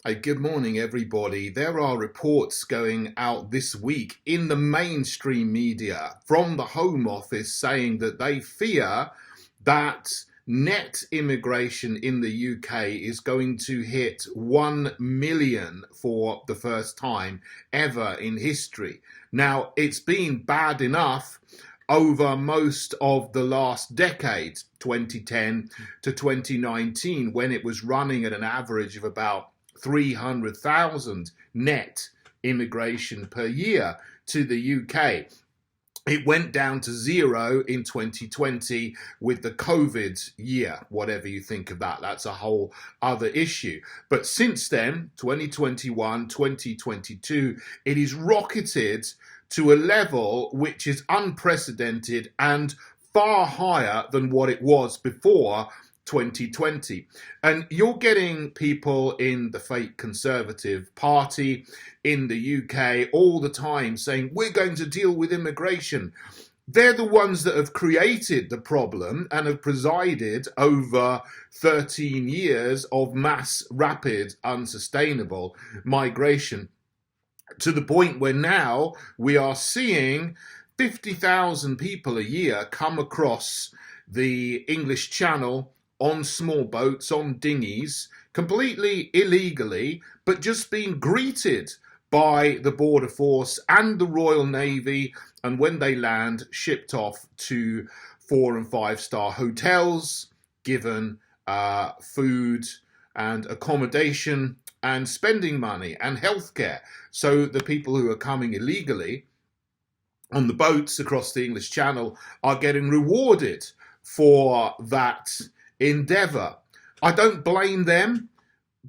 Hey, good morning, everybody. There are reports going out this week in the mainstream media from the Home Office saying that they fear that net immigration in the UK is going to hit 1 million for the first time ever in history. Now, it's been bad enough over most of the last decade, 2010 to 2019, when it was running at an average of about 300,000 net immigration per year to the UK. It went down to zero in 2020 with the COVID year, whatever you think of that. That's a whole other issue. But since then, 2021, 2022, it is rocketed to a level which is unprecedented and far higher than what it was before 2020. And you're getting people in the fake Conservative Party in the UK all the time saying, we're going to deal with immigration. They're the ones that have created the problem and have presided over 13 years of mass, rapid, unsustainable migration, to the point where now we are seeing 50,000 people a year come across the English Channel on small boats, on dinghies, completely illegally, but just being greeted by the Border Force and the Royal Navy, and when they land, shipped off to 4- and 5-star hotels, given food and accommodation and spending money and healthcare. So the people who are coming illegally on the boats across the English Channel are getting rewarded for that endeavor. I don't blame them,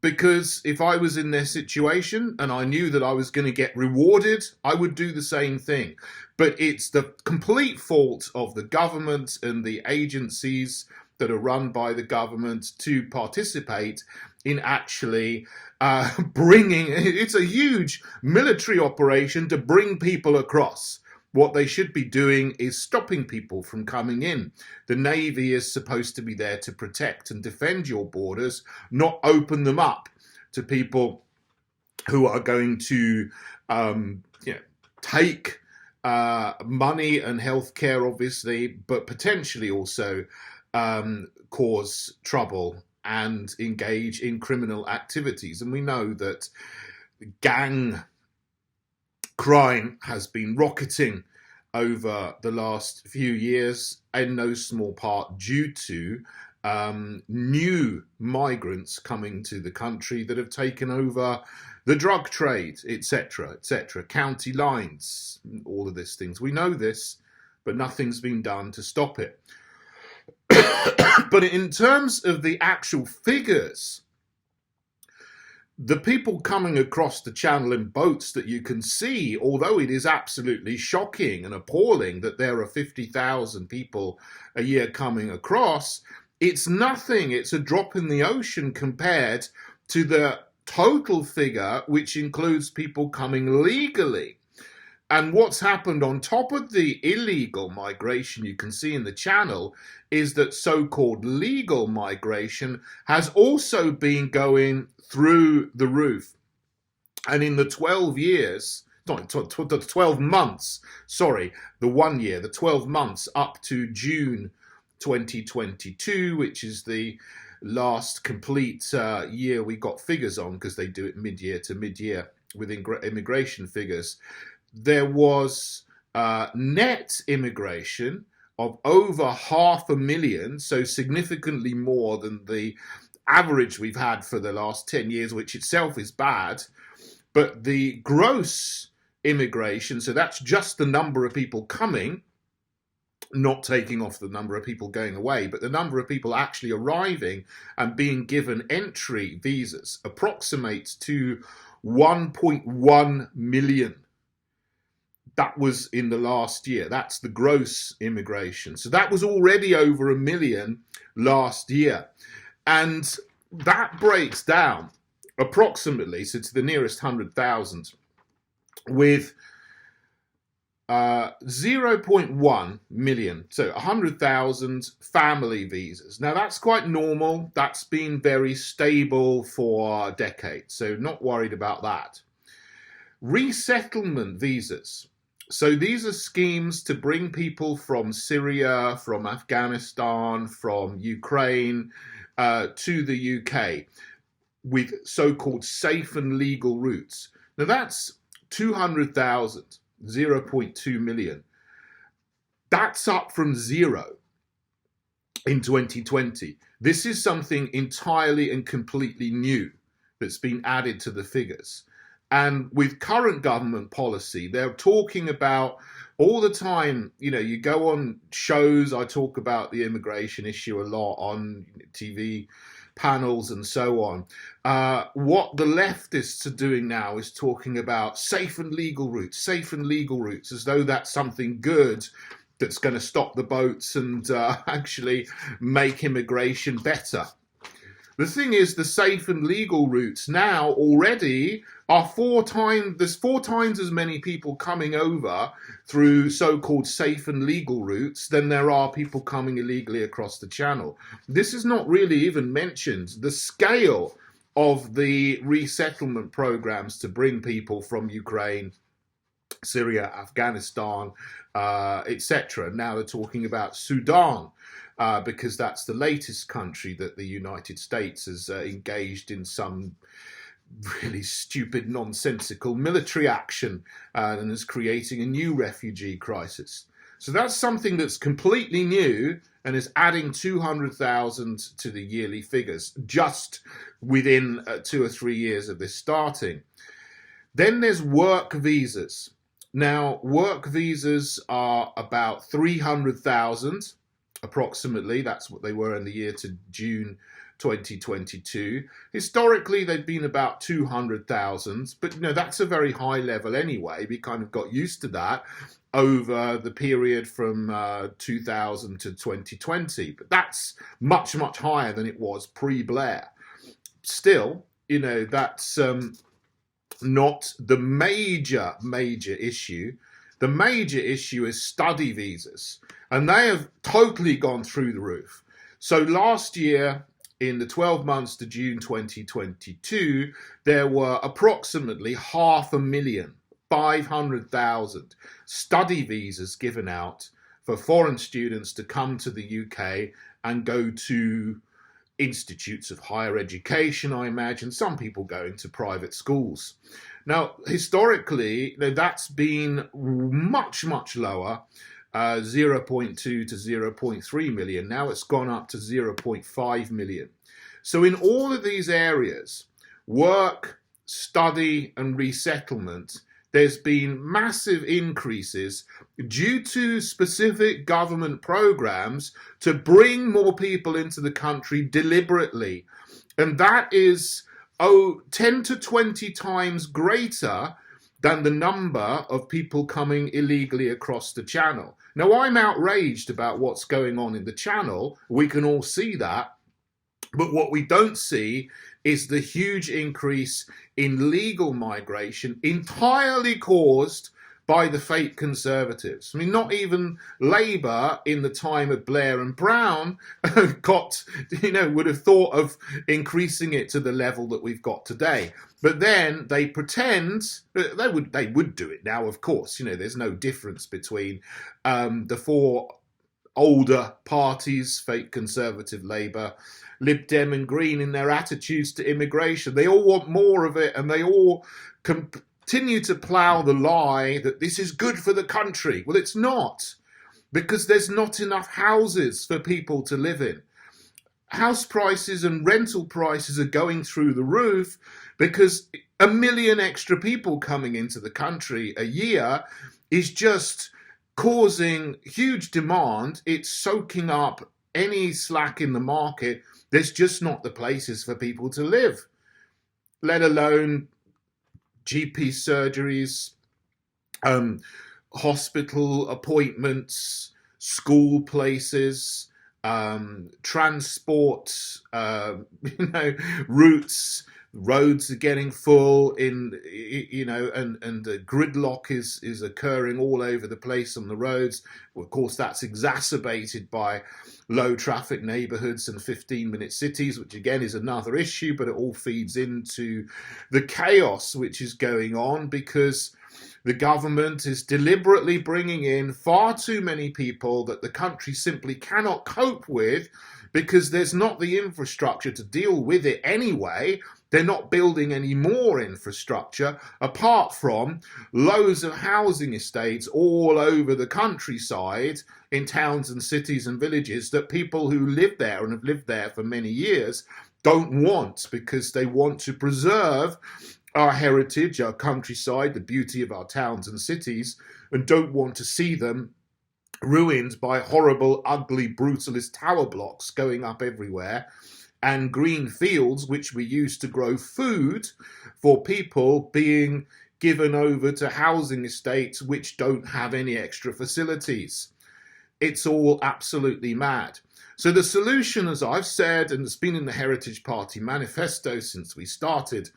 because if I was in their situation and I knew that I was going to get rewarded, I would do the same thing. But it's the complete fault of the government and the agencies that are run by the government to participate in actually bringing, it's a huge military operation to bring people across. What they should be doing is stopping people from coming in. The Navy is supposed to be there to protect and defend your borders, not open them up to people who are going to take money and healthcare, obviously, but potentially also cause trouble and engage in criminal activities. And we know that gang crime has been rocketing over the last few years, in no small part due to new migrants coming to the country that have taken over the drug trade, etc., etc., county lines, all of these things. We know this, but nothing's been done to stop it. But in terms of the actual figures, the people coming across the channel in boats that you can see, although it is absolutely shocking and appalling that there are 50,000 people a year coming across, it's nothing. It's a drop in the ocean compared to the total figure, which includes people coming legally. And what's happened on top of the illegal migration you can see in the channel is that so-called legal migration has also been going through the roof. And in the 12 years, not 12 months, sorry, the 1 year, the 12 months up to June 2022, which is the last complete year we got figures on, because they do it mid-year to mid-year with immigration figures, there was net immigration of over 500,000, so significantly more than the average we've had for the last 10 years, which itself is bad. But the gross immigration, so that's just the number of people coming, not taking off the number of people going away, but the number of people actually arriving and being given entry visas, approximates to 1.1 million. That was in the last year. That's the gross immigration. So that was already over 1 million last year. And that breaks down approximately, so to the nearest 100,000, with 0.1 million, so 100,000 family visas. Now that's quite normal. That's been very stable for decades, so not worried about that. Resettlement visas. So these are schemes to bring people from Syria, from Afghanistan, from Ukraine to the UK with so-called safe and legal routes. Now that's 200,000. 0.2 million. That's up from zero in 2020. This is something entirely and completely new that's been added to the figures. And with current government policy, they're talking about all the time, you know, you go on shows, I talk about the immigration issue a lot on TV panels and so on. What the leftists are doing now is talking about safe and legal routes, as though that's something good that's going to stop the boats and actually make immigration better. The thing is, the safe and legal routes now already are there's 4 times as many people coming over through so-called safe and legal routes than there are people coming illegally across the channel. This is not really even mentioned. The scale of the resettlement programs to bring people from Ukraine, Syria, Afghanistan, etc. Now they're talking about Sudan, because that's the latest country that the United States has engaged in some really stupid, nonsensical military action and is creating a new refugee crisis. So that's something that's completely new and is adding 200,000 to the yearly figures just within 2 or 3 years of this starting. Then there's work visas. Now, work visas are about 300,000 approximately. That's what they were in the year to June 2022. Historically, they've been about 200,000, but you know, that's a very high level anyway. We kind of got used to that over the period from 2000 to 2020, but that's much, much higher than it was pre-Blair. Still, you know, that's not the major issue. The major issue is study visas, and they have totally gone through the roof. So last year, in the 12 months to June 2022, there were approximately 500,000 study visas given out for foreign students to come to the UK and go to institutes of higher education, I imagine, some people going to private schools. Now, historically, that's been much, much lower, 0.2 to 0.3 million. Now it's gone up to 0.5 million. So in all of these areas, work, study, and resettlement, there's been massive increases due to specific government programs to bring more people into the country deliberately. And that is 10 to 20 times greater than the number of people coming illegally across the channel. Now, I'm outraged about what's going on in the channel. We can all see that. But what we don't see is the huge increase in legal migration entirely caused by the fake Conservatives. I mean, not even Labour in the time of Blair and Brown would have thought of increasing it to the level that we've got today. But then they pretend they would do it now, of course. You know, there's no difference between the 4 older parties, fake Conservative, Labour, Lib Dem and Green, in their attitudes to immigration. They all want more of it, and they all continue to plough the lie that this is good for the country. Well, it's not, because there's not enough houses for people to live in. House prices and rental prices are going through the roof because 1 million extra people coming into the country a year is just causing huge demand. It's soaking up any slack in the market. There's just not the places for people to live, let alone GP surgeries, hospital appointments, school places, transport, routes, roads are getting full and the gridlock is occurring all over the place on the roads. Well, of course, that's exacerbated by low traffic neighborhoods and 15-minute cities, which again is another issue, but it all feeds into the chaos which is going on because the government is deliberately bringing in far too many people that the country simply cannot cope with because there's not the infrastructure to deal with it anyway. They're not building any more infrastructure apart from loads of housing estates all over the countryside in towns and cities and villages that people who live there and have lived there for many years don't want because they want to preserve our heritage, our countryside, the beauty of our towns and cities, and don't want to see them ruined by horrible, ugly, brutalist tower blocks going up everywhere and green fields which we use to grow food for people being given over to housing estates which don't have any extra facilities. It's all absolutely mad. So the solution, as I've said, and it's been in the Heritage Party manifesto since we started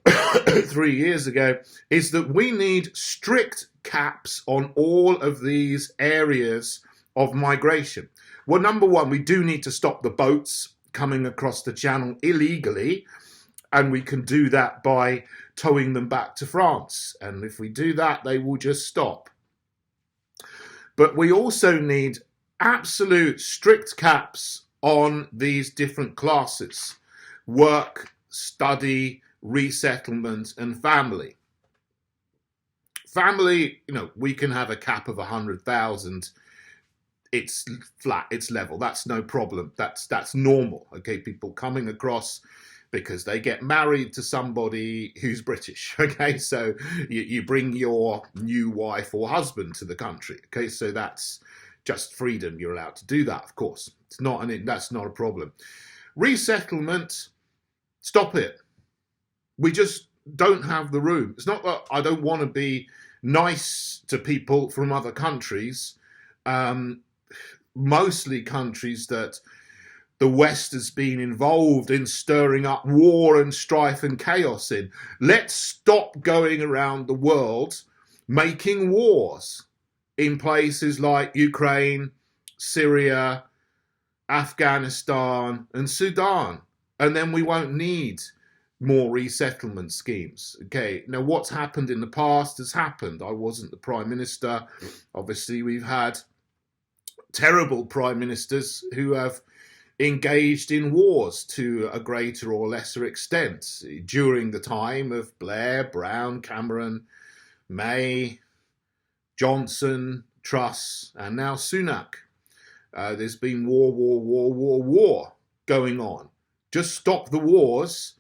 3 years ago, is that we need strict caps on all of these areas of migration. Well, number one, we do need to stop the boats coming across the channel illegally, and we can do that by towing them back to France. And if we do that, they will just stop. But we also need absolute strict caps on these different classes: work, study, resettlement, and family. Family, we can have a cap of 100,000. It's flat, it's level. That's no problem. That's normal. Okay, people coming across because they get married to somebody who's British. Okay, so you bring your new wife or husband to the country. Okay, so that's just freedom. You're allowed to do that, of course. That's not a problem. Resettlement, stop it. We just don't have the room. It's not that I don't want to be nice to people from other countries, mostly countries that the West has been involved in stirring up war and strife and chaos in. Let's stop going around the world making wars in places like Ukraine, Syria, Afghanistan, and Sudan. And then we won't need more resettlement schemes. Okay, now what's happened in the past has happened. I wasn't the Prime Minister. Obviously, we've had terrible Prime Ministers who have engaged in wars to a greater or lesser extent during the time of Blair, Brown, Cameron, May, Johnson, Truss, and now Sunak. There's been war going on. Just stop the wars,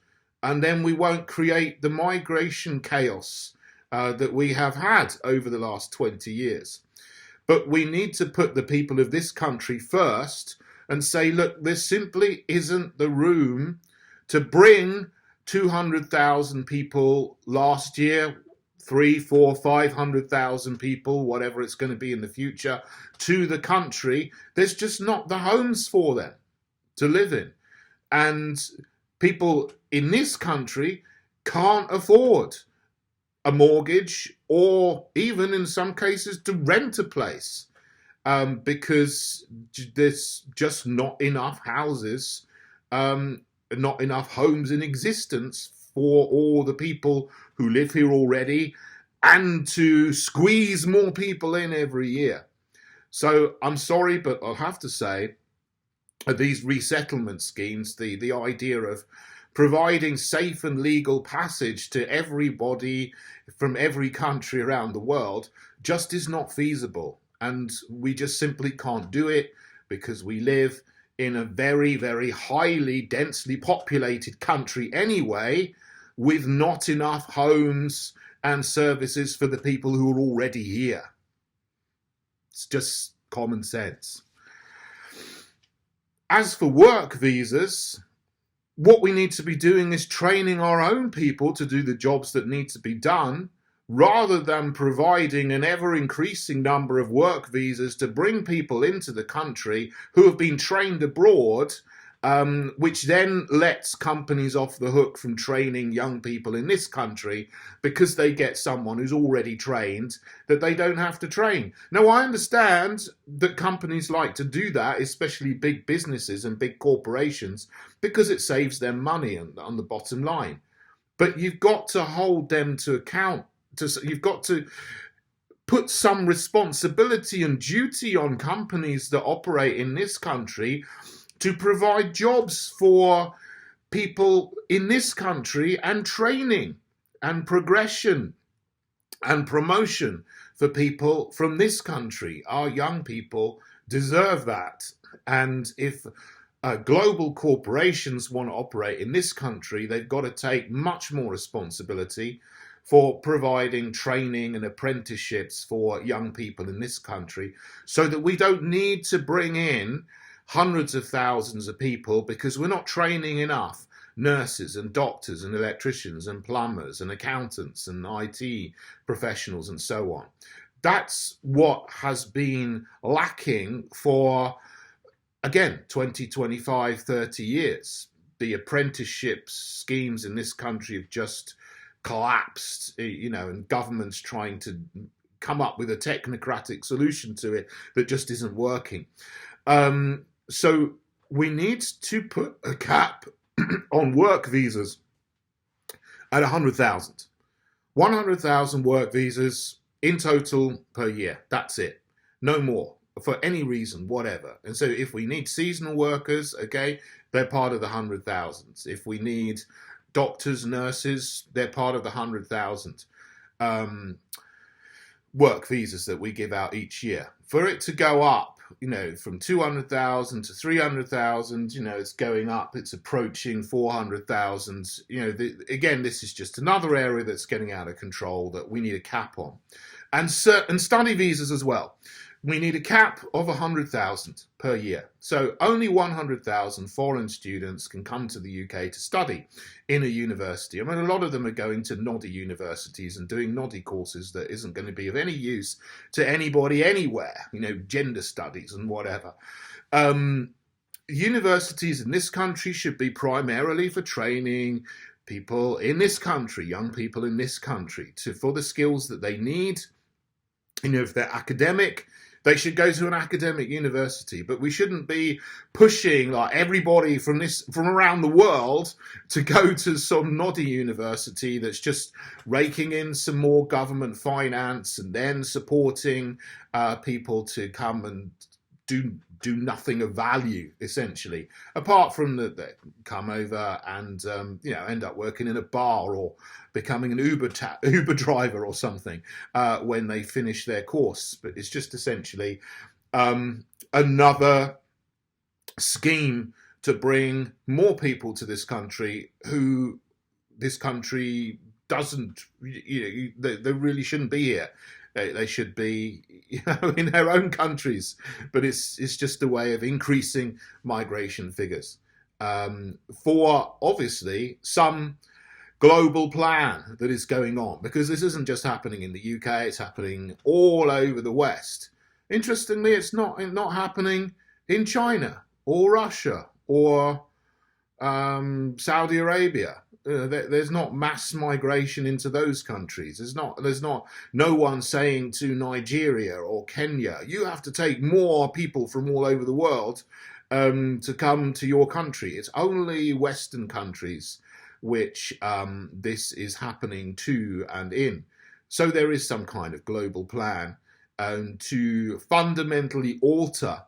and then we won't create the migration chaos that we have had over the last 20 years. But we need to put the people of this country first and say, look, there simply isn't the room to bring 200,000 people last year, 3, 4, 500,000 people, whatever it's going to be in the future, to the country. There's just not the homes for them to live in. And people in this country can't afford a mortgage or even in some cases to rent a place because there's just not enough houses, not enough homes in existence for all the people who live here already and to squeeze more people in every year. So I'm sorry, but I'll have to say these resettlement schemes, the idea of providing safe and legal passage to everybody from every country around the world just is not feasible. And we just simply can't do it because we live in a very, very highly densely populated country anyway, with not enough homes and services for the people who are already here. It's just common sense. As for work visas, what we need to be doing is training our own people to do the jobs that need to be done, rather than providing an ever-increasing number of work visas to bring people into the country who have been trained abroad which then lets companies off the hook from training young people in this country because they get someone who's already trained that they don't have to train. Now, I understand that companies like to do that, especially big businesses and big corporations, because it saves them money on the bottom line. But you've got to hold them to account. You've got to put some responsibility and duty on companies that operate in this country to provide jobs for people in this country and training and progression and promotion for people from this country. Our young people deserve that. And if global corporations want to operate in this country, they've got to take much more responsibility for providing training and apprenticeships for young people in this country, so that we don't need to bring in hundreds of thousands of people because we're not training enough nurses and doctors and electricians and plumbers and accountants and IT professionals and so on. That's what has been lacking for, again, 20, 25, 30 years. The apprenticeship schemes in this country have just collapsed, and government's trying to come up with a technocratic solution to it that just isn't working. So we need to put a cap on work visas at 100,000. 100,000 work visas in total per year. That's it. No more, for any reason, whatever. And so if we need seasonal workers, okay, they're part of the 100,000. If we need doctors, nurses, they're part of the 100,000 work visas that we give out each year. For it to go up, from 200,000 to 300,000, it's going up, it's approaching 400,000. Again, this is just another area that's getting out of control that we need a cap on. And study visas as well. We need a cap of 100,000 per year. So only 100,000 foreign students can come to the UK to study in a university. I mean, a lot of them are going to noddy universities and doing noddy courses that isn't going to be of any use to anybody anywhere, gender studies and whatever. Universities in this country should be primarily for training people in this country, young people in this country, for the skills that they need. If they're academic, they should go to an academic university, but we shouldn't be pushing everybody from around the world to go to some noddy university that's just raking in some more government finance and then supporting people to come and do nothing of value, essentially, apart from that they come over and end up working in a bar or becoming an Uber driver or something when they finish their course. But it's just essentially another scheme to bring more people to this country who this country doesn't, they really shouldn't be here. They should be, in their own countries, but it's just a way of increasing migration figures for obviously some global plan that is going on, because this isn't just happening in the UK; it's happening all over the West. Interestingly, it's not happening in China or Russia or Saudi Arabia. There's not mass migration into those countries. There's no one saying to Nigeria or Kenya, you have to take more people from all over the world to come to your country. It's only Western countries which this is happening to and in. So there is some kind of global plan to fundamentally alter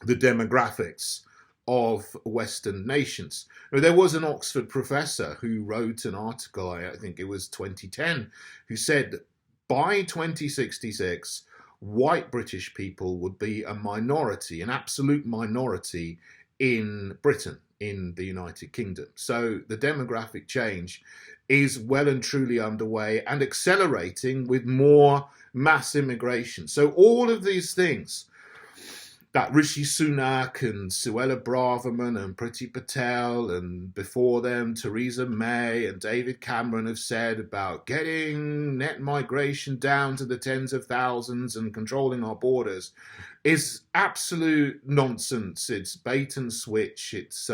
the demographics of Western nations. There was an Oxford professor who wrote an article, I think it was 2010, who said by 2066, white British people would be a minority, an absolute minority in Britain, in the United Kingdom. So the demographic change is well and truly underway and accelerating with more mass immigration. So all of these things that Rishi Sunak and Suella Braverman and Priti Patel and before them Theresa May and David Cameron have said about getting net migration down to the tens of thousands and controlling our borders is absolute nonsense. It's bait and switch. It's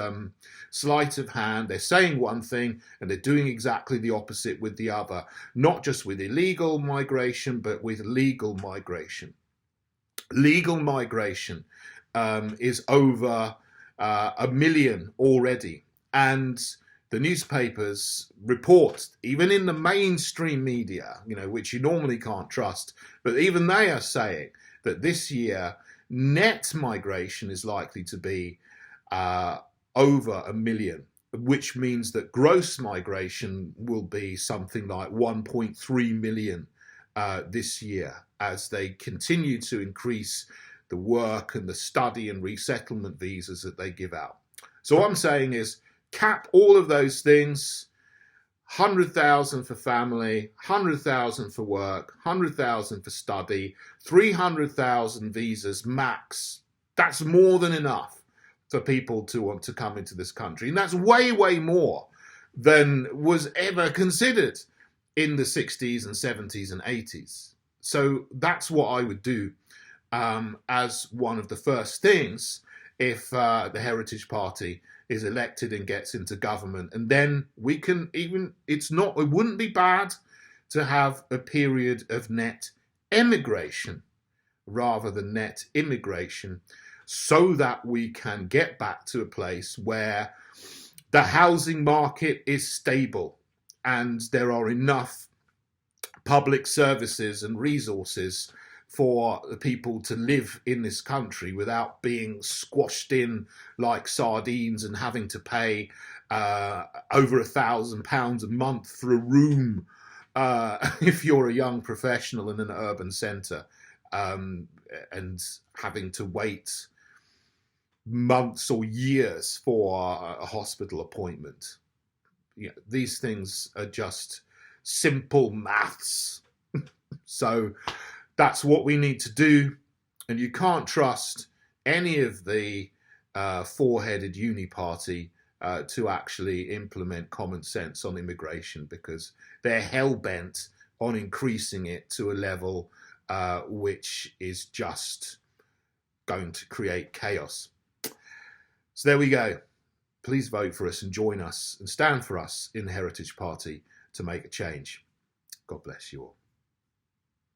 sleight of hand. They're saying one thing and they're doing exactly the opposite with the other, not just with illegal migration, but with legal migration. Legal migration is over 1 million already. And the newspapers report, even in the mainstream media, which you normally can't trust, but even they are saying that this year net migration is likely to be over 1 million, which means that gross migration will be something like 1.3 million this year, as they continue to increase the work and the study and resettlement visas that they give out. So what I'm saying is cap all of those things, 100,000 for family, 100,000 for work, 100,000 for study, 300,000 visas max. That's more than enough for people to want to come into this country. And that's way, way more than was ever considered in the 60s and 70s and 80s. So that's what I would do as one of the first things if the Heritage Party is elected and gets into government. And then we can it wouldn't be bad to have a period of net emigration rather than net immigration, so that we can get back to a place where the housing market is stable and there are enough public services and resources for the people to live in this country without being squashed in like sardines and having to pay over £1,000 a month for a room if you're a young professional in an urban centre, and having to wait months or years for a hospital appointment. These things are just simple maths. So that's what we need to do. And you can't trust any of the four-headed uni party to actually implement common sense on immigration, because they're hell-bent on increasing it to a level which is just going to create chaos. So there we go. Please vote for us and join us and stand for us in the Heritage Party to make a change. God bless you all.